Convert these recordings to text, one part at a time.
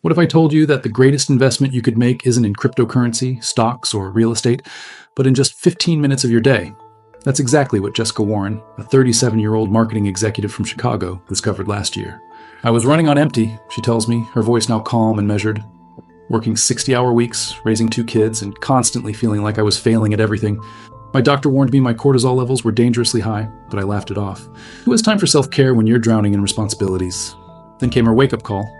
What if I told you that the greatest investment you could make isn't in cryptocurrency, stocks, or real estate, but in just 15 minutes of your day? That's exactly what Jessica Warren, a 37-year-old marketing executive from Chicago, discovered last year. I was running on empty, she tells me, her voice now calm and measured. Working 60-hour weeks, raising 2 kids, and constantly feeling like I was failing at everything. My doctor warned me my cortisol levels were dangerously high, but I laughed it off. Who has time for self-care when you're drowning in responsibilities? Then came her wake-up call.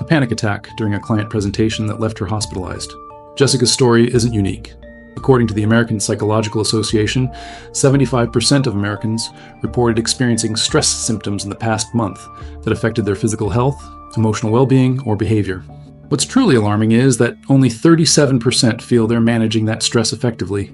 A panic attack during a client presentation that left her hospitalized. Jessica's story isn't unique. According to the American Psychological Association, 75% of Americans reported experiencing stress symptoms in the past month that affected their physical health, emotional well-being, or behavior. What's truly alarming is that only 37% feel they're managing that stress effectively.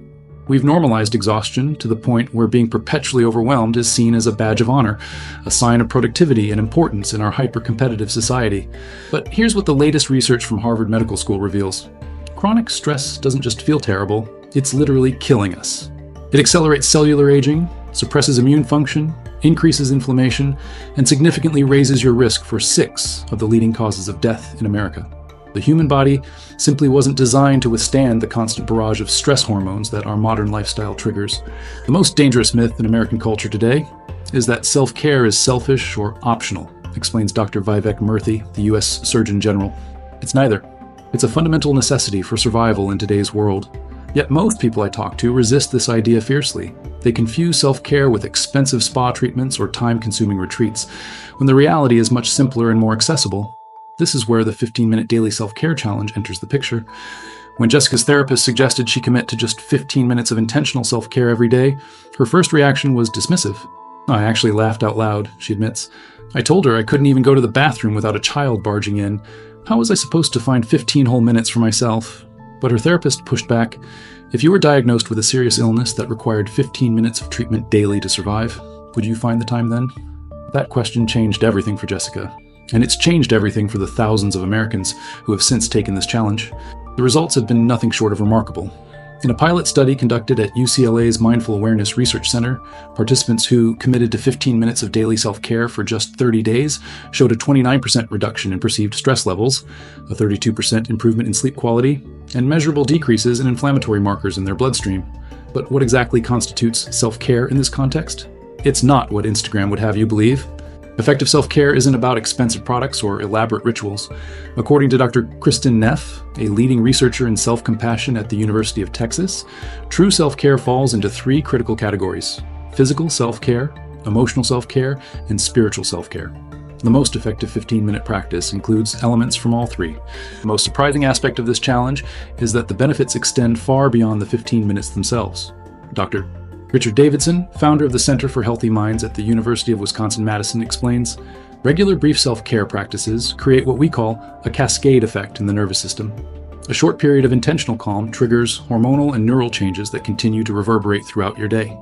We've normalized exhaustion to the point where being perpetually overwhelmed is seen as a badge of honor, a sign of productivity and importance in our hyper-competitive society. But here's what the latest research from Harvard Medical School reveals. Chronic stress doesn't just feel terrible, it's literally killing us. It accelerates cellular aging, suppresses immune function, increases inflammation, and significantly raises your risk for 6 of the leading causes of death in America. The human body simply wasn't designed to withstand the constant barrage of stress hormones that our modern lifestyle triggers. The most dangerous myth in American culture today is that self-care is selfish or optional, explains Dr. Vivek Murthy, the U.S. Surgeon General. It's neither. It's a fundamental necessity for survival in today's world. Yet most people I talk to resist this idea fiercely. They confuse self-care with expensive spa treatments or time-consuming retreats, when the reality is much simpler and more accessible. This is where the 15-minute daily self-care challenge enters the picture. When Jessica's therapist suggested she commit to just 15 minutes of intentional self-care every day, her first reaction was dismissive. I actually laughed out loud, she admits. I told her I couldn't even go to the bathroom without a child barging in. How was I supposed to find 15 whole minutes for myself? But her therapist pushed back. If you were diagnosed with a serious illness that required 15 minutes of treatment daily to survive, would you find the time then? That question changed everything for Jessica. And it's changed everything for the thousands of Americans who have since taken this challenge. The results have been nothing short of remarkable. In a pilot study conducted at UCLA's Mindful Awareness Research Center, participants who committed to 15 minutes of daily self-care for just 30 days showed a 29% reduction in perceived stress levels, a 32% improvement in sleep quality, and measurable decreases in inflammatory markers in their bloodstream. But what exactly constitutes self-care in this context? It's not what Instagram would have you believe. Effective self-care isn't about expensive products or elaborate rituals. According to Dr. Kristin Neff, a leading researcher in self-compassion at the University of Texas, true self-care falls into 3 critical categories: physical self-care, emotional self-care, and spiritual self-care. The most effective 15-minute practice includes elements from all 3. The most surprising aspect of this challenge is that the benefits extend far beyond the 15 minutes themselves. Dr. Richard Davidson, founder of the Center for Healthy Minds at the University of Wisconsin-Madison, explains, regular brief self-care practices create what we call a cascade effect in the nervous system. A short period of intentional calm triggers hormonal and neural changes that continue to reverberate throughout your day.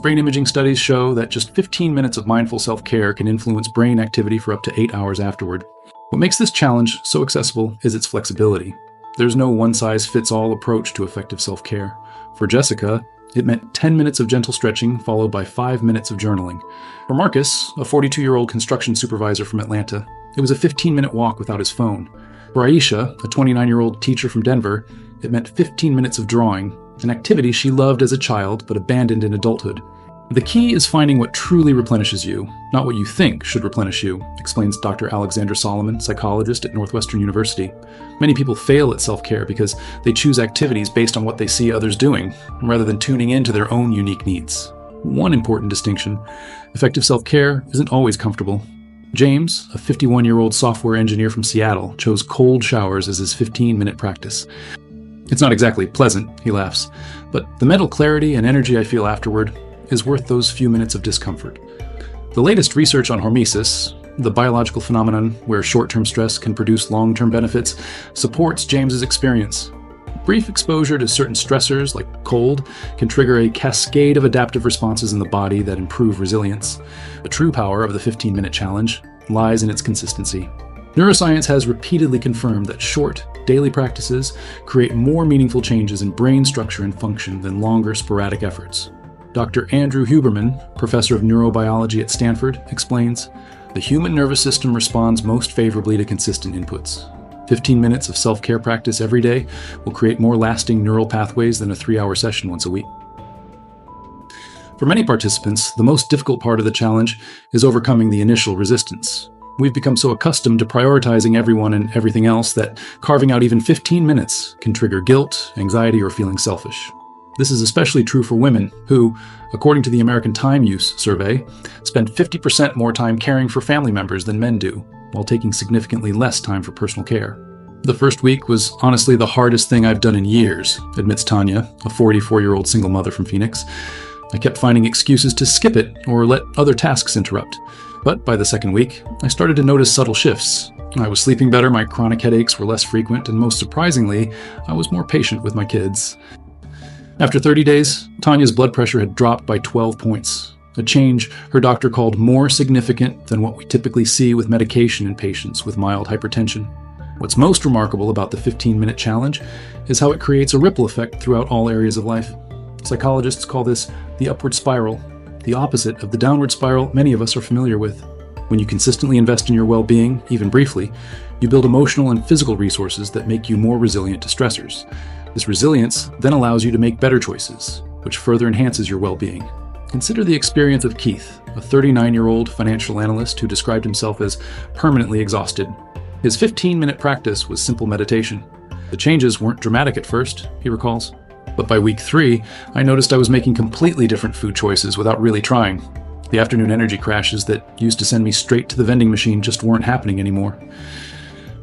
Brain imaging studies show that just 15 minutes of mindful self-care can influence brain activity for up to 8 hours afterward. What makes this challenge so accessible is its flexibility. There's no one-size-fits-all approach to effective self-care. For Jessica, it meant 10 minutes of gentle stretching followed by 5 minutes of journaling. For Marcus, a 42-year-old construction supervisor from Atlanta, it was a 15-minute walk without his phone. For Aisha, a 29-year-old teacher from Denver, it meant 15 minutes of drawing, an activity she loved as a child but abandoned in adulthood. The key is finding what truly replenishes you, not what you think should replenish you, explains Dr. Alexandra Solomon, psychologist at Northwestern University. Many people fail at self-care because they choose activities based on what they see others doing, rather than tuning into their own unique needs. One important distinction: effective self-care isn't always comfortable. James, a 51-year-old software engineer from Seattle, chose cold showers as his 15-minute practice. It's not exactly pleasant, he laughs, but the mental clarity and energy I feel afterward is worth those few minutes of discomfort. The latest research on hormesis, the biological phenomenon where short-term stress can produce long-term benefits, supports James's experience. Brief exposure to certain stressors, like cold, can trigger a cascade of adaptive responses in the body that improve resilience. The true power of the 15-minute challenge lies in its consistency. Neuroscience has repeatedly confirmed that short, daily practices create more meaningful changes in brain structure and function than longer, sporadic efforts. Dr. Andrew Huberman, professor of neurobiology at Stanford, explains, the human nervous system responds most favorably to consistent inputs. 15 minutes of self-care practice every day will create more lasting neural pathways than a 3-hour session once a week. For many participants, the most difficult part of the challenge is overcoming the initial resistance. We've become so accustomed to prioritizing everyone and everything else that carving out even 15 minutes can trigger guilt, anxiety, or feeling selfish. This is especially true for women who, according to the American Time Use Survey, spend 50% more time caring for family members than men do, while taking significantly less time for personal care. The first week was honestly the hardest thing I've done in years, admits Tanya, a 44-year-old single mother from Phoenix. I kept finding excuses to skip it or let other tasks interrupt. But by the second week, I started to notice subtle shifts. I was sleeping better, my chronic headaches were less frequent, and most surprisingly, I was more patient with my kids. After 30 days, Tanya's blood pressure had dropped by 12 points, a change her doctor called more significant than what we typically see with medication in patients with mild hypertension. What's most remarkable about the 15-minute challenge is how it creates a ripple effect throughout all areas of life. Psychologists call this the upward spiral, the opposite of the downward spiral many of us are familiar with. When you consistently invest in your well-being, even briefly, you build emotional and physical resources that make you more resilient to stressors. This resilience then allows you to make better choices, which further enhances your well-being. Consider the experience of Keith, a 39-year-old financial analyst who described himself as permanently exhausted. His 15-minute practice was simple meditation. The changes weren't dramatic at first, he recalls. But by week 3, I noticed I was making completely different food choices without really trying. The afternoon energy crashes that used to send me straight to the vending machine just weren't happening anymore.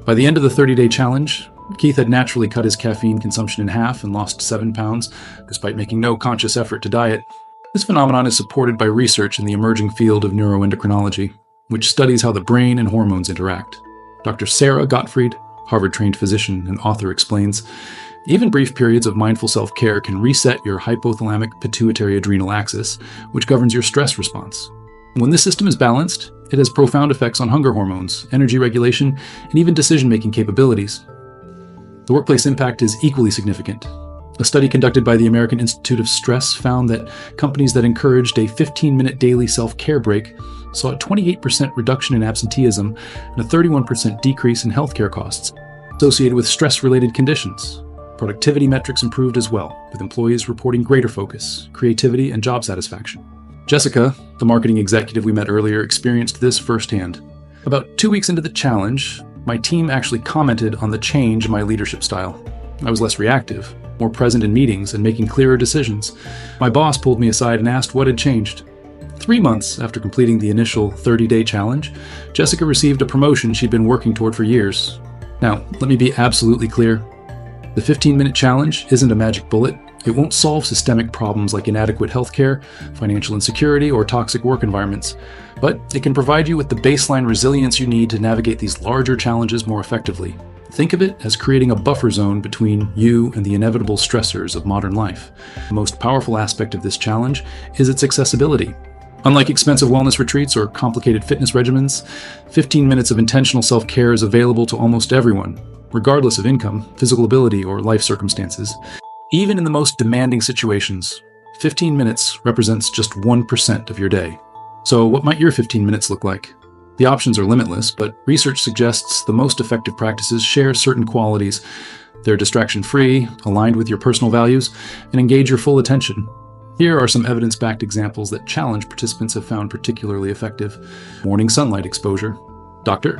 By the end of the 30-day challenge, Keith had naturally cut his caffeine consumption in half and lost 7 pounds, despite making no conscious effort to diet. This phenomenon is supported by research in the emerging field of neuroendocrinology, which studies how the brain and hormones interact. Dr. Sarah Gottfried, Harvard-trained physician and author, explains, even brief periods of mindful self-care can reset your hypothalamic pituitary adrenal axis, which governs your stress response. When this system is balanced, it has profound effects on hunger hormones, energy regulation, and even decision-making capabilities. The workplace impact is equally significant. A study conducted by the American Institute of Stress found that companies that encouraged a 15-minute daily self-care break saw a 28% reduction in absenteeism and a 31% decrease in healthcare costs associated with stress-related conditions. Productivity metrics improved as well, with employees reporting greater focus, creativity, and job satisfaction. Jessica, the marketing executive we met earlier, experienced this firsthand. About 2 weeks into the challenge, my team actually commented on the change in my leadership style. I was less reactive, more present in meetings, and making clearer decisions. My boss pulled me aside and asked what had changed. 3 months after completing the initial 30-day challenge, Jessica received a promotion she'd been working toward for years. Now, let me be absolutely clear. The 15-minute challenge isn't a magic bullet. It won't solve systemic problems like inadequate healthcare, financial insecurity, or toxic work environments, but it can provide you with the baseline resilience you need to navigate these larger challenges more effectively. Think of it as creating a buffer zone between you and the inevitable stressors of modern life. The most powerful aspect of this challenge is its accessibility. Unlike expensive wellness retreats or complicated fitness regimens, 15 minutes of intentional self-care is available to almost everyone, regardless of income, physical ability, or life circumstances. Even in the most demanding situations, 15 minutes represents just 1% of your day. So what might your 15 minutes look like? The options are limitless, but research suggests the most effective practices share certain qualities. They're distraction-free, aligned with your personal values, and engage your full attention. Here are some evidence-backed examples that challenge participants have found particularly effective. Morning sunlight exposure. Dr.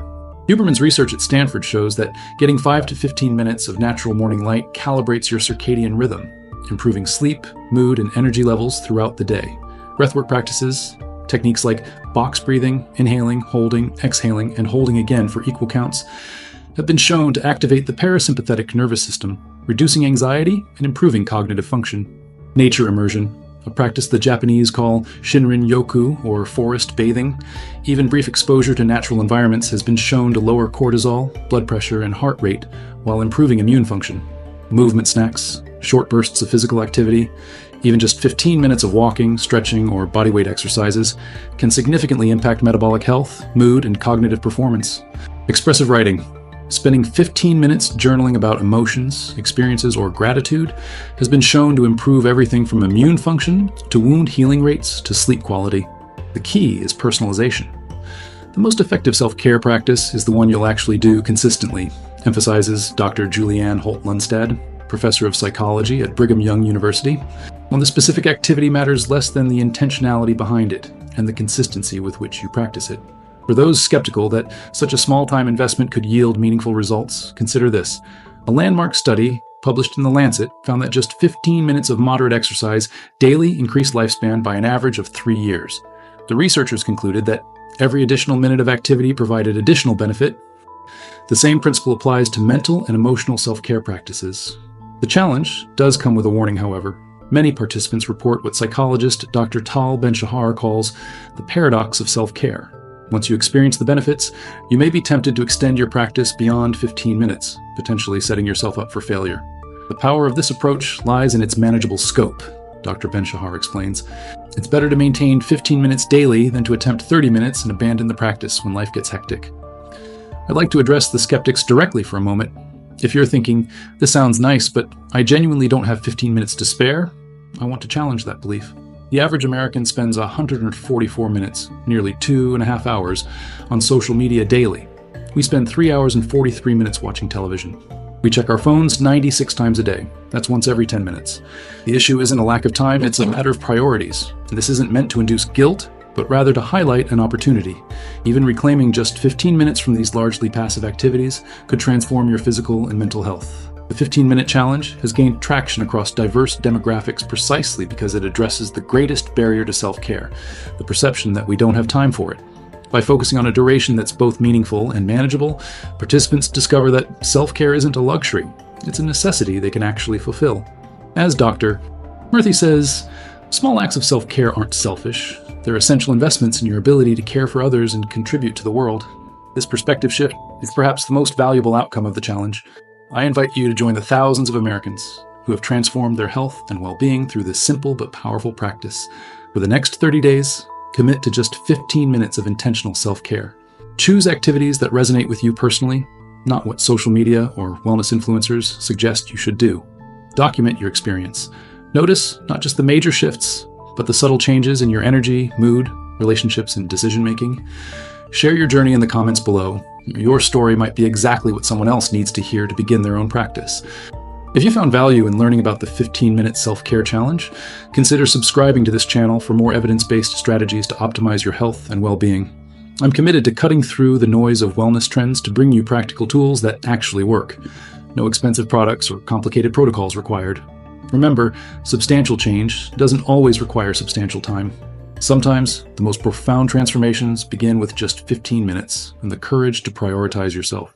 Huberman's research at Stanford shows that getting 5 to 15 minutes of natural morning light calibrates your circadian rhythm, improving sleep, mood, and energy levels throughout the day. Breathwork practices, techniques like box breathing, inhaling, holding, exhaling, and holding again for equal counts, have been shown to activate the parasympathetic nervous system, reducing anxiety and improving cognitive function. Nature immersion, a practice the Japanese call Shinrin-yoku, or forest bathing. Even brief exposure to natural environments has been shown to lower cortisol, blood pressure, and heart rate while improving immune function. Movement snacks, short bursts of physical activity, even just 15 minutes of walking, stretching, or bodyweight exercises can significantly impact metabolic health, mood, and cognitive performance. Expressive writing. Spending 15 minutes journaling about emotions, experiences, or gratitude has been shown to improve everything from immune function to wound healing rates to sleep quality. The key is personalization. The most effective self-care practice is the one you'll actually do consistently, emphasizes Dr. Julianne Holt-Lunstad, professor of psychology at Brigham Young University. Well, the specific activity matters less than the intentionality behind it and the consistency with which you practice it. For those skeptical that such a small-time investment could yield meaningful results, consider this. A landmark study published in The Lancet found that just 15 minutes of moderate exercise daily increased lifespan by an average of 3 years. The researchers concluded that every additional minute of activity provided additional benefit. The same principle applies to mental and emotional self-care practices. The challenge does come with a warning, however. Many participants report what psychologist Dr. Tal Ben-Shahar calls the paradox of self-care. Once you experience the benefits, you may be tempted to extend your practice beyond 15 minutes, potentially setting yourself up for failure. The power of this approach lies in its manageable scope, Dr. Ben-Shahar explains. It's better to maintain 15 minutes daily than to attempt 30 minutes and abandon the practice when life gets hectic. I'd like to address the skeptics directly for a moment. If you're thinking, this sounds nice, but I genuinely don't have 15 minutes to spare, I want to challenge that belief. The average American spends 144 minutes, nearly 2.5 hours, on social media daily. We spend 3 hours and 43 minutes watching television. We check our phones 96 times a day. That's once every 10 minutes. The issue isn't a lack of time, it's a matter of priorities. And this isn't meant to induce guilt, but rather to highlight an opportunity. Even reclaiming just 15 minutes from these largely passive activities could transform your physical and mental health. The 15-minute challenge has gained traction across diverse demographics precisely because it addresses the greatest barrier to self-care, the perception that we don't have time for it. By focusing on a duration that's both meaningful and manageable, participants discover that self-care isn't a luxury, it's a necessity they can actually fulfill. As Dr. Murthy says, small acts of self-care aren't selfish. They're essential investments in your ability to care for others and contribute to the world. This perspective shift is perhaps the most valuable outcome of the challenge. I invite you to join the thousands of Americans who have transformed their health and well-being through this simple but powerful practice. For the next 30 days, commit to just 15 minutes of intentional self-care. Choose activities that resonate with you personally, not what social media or wellness influencers suggest you should do. Document your experience. Notice not just the major shifts, but the subtle changes in your energy, mood, relationships, and decision-making. Share your journey in the comments below. Your story might be exactly what someone else needs to hear to begin their own practice. If you found value in learning about the 15-minute self-care challenge, consider subscribing to this channel for more evidence-based strategies to optimize your health and well-being. I'm committed to cutting through the noise of wellness trends to bring you practical tools that actually work. No expensive products or complicated protocols required. Remember, substantial change doesn't always require substantial time. Sometimes, the most profound transformations begin with just 15 minutes and the courage to prioritize yourself.